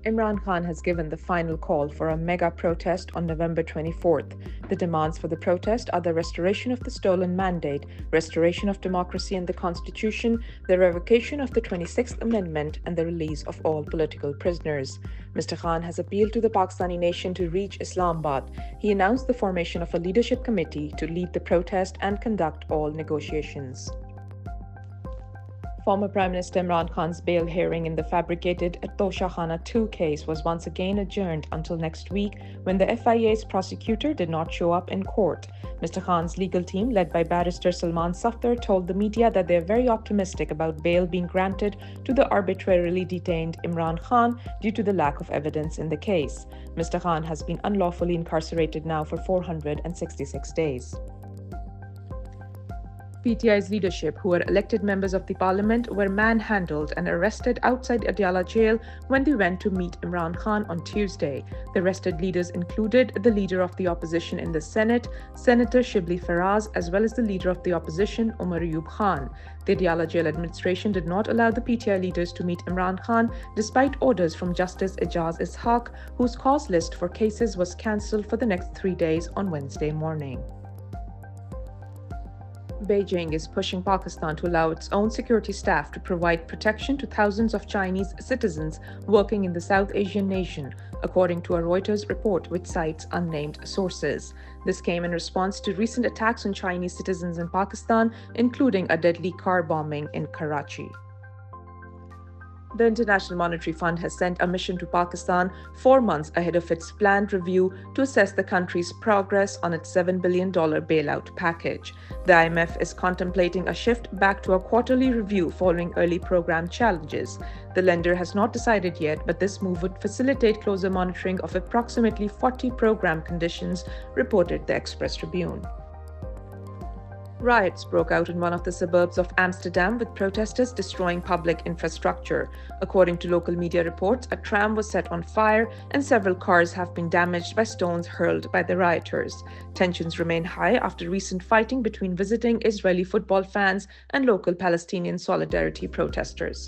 Imran Khan has given the final call for a mega protest on November 24th. The demands for the protest are the restoration of the stolen mandate, restoration of democracy and the constitution, the revocation of the 26th Amendment, and the release of all political prisoners. Mr. Khan has appealed to the Pakistani nation to reach Islamabad. He announced the formation of a leadership committee to lead the protest and conduct all negotiations. Former Prime Minister Imran Khan's bail hearing in the fabricated Tosha Khana 2 case was once again adjourned until next week when the FIA's prosecutor did not show up in court. Mr. Khan's legal team, led by barrister Salman Safdar, told the media that they are very optimistic about bail being granted to the arbitrarily detained Imran Khan due to the lack of evidence in the case. Mr. Khan has been unlawfully incarcerated now for 466 days. PTI's leadership, who were elected members of the parliament, were manhandled and arrested outside Adiala jail when they went to meet Imran Khan on Tuesday. The arrested leaders included the leader of the opposition in the Senate, Senator Shibli Faraz, as well as the leader of the opposition, Umar Ayub Khan. The Adiala jail administration did not allow the PTI leaders to meet Imran Khan despite orders from Justice Ijaz Ishaq, whose cause list for cases was cancelled for the next 3 days on Wednesday morning. Beijing is pushing Pakistan to allow its own security staff to provide protection to thousands of Chinese citizens working in the South Asian nation, according to a Reuters report which cites unnamed sources. This came in response to recent attacks on Chinese citizens in Pakistan, including a deadly car bombing in Karachi. The International Monetary Fund has sent a mission to Pakistan 4 months ahead of its planned review to assess the country's progress on its $7 billion bailout package. The IMF is contemplating a shift back to a quarterly review following early program challenges. The lender has not decided yet, but this move would facilitate closer monitoring of approximately 40 program conditions, reported the Express Tribune. Riots broke out in one of the suburbs of Amsterdam, with protesters destroying public infrastructure. According to local media reports, a tram was set on fire and several cars have been damaged by stones hurled by the rioters. Tensions remain high after recent fighting between visiting Israeli football fans and local Palestinian solidarity protesters.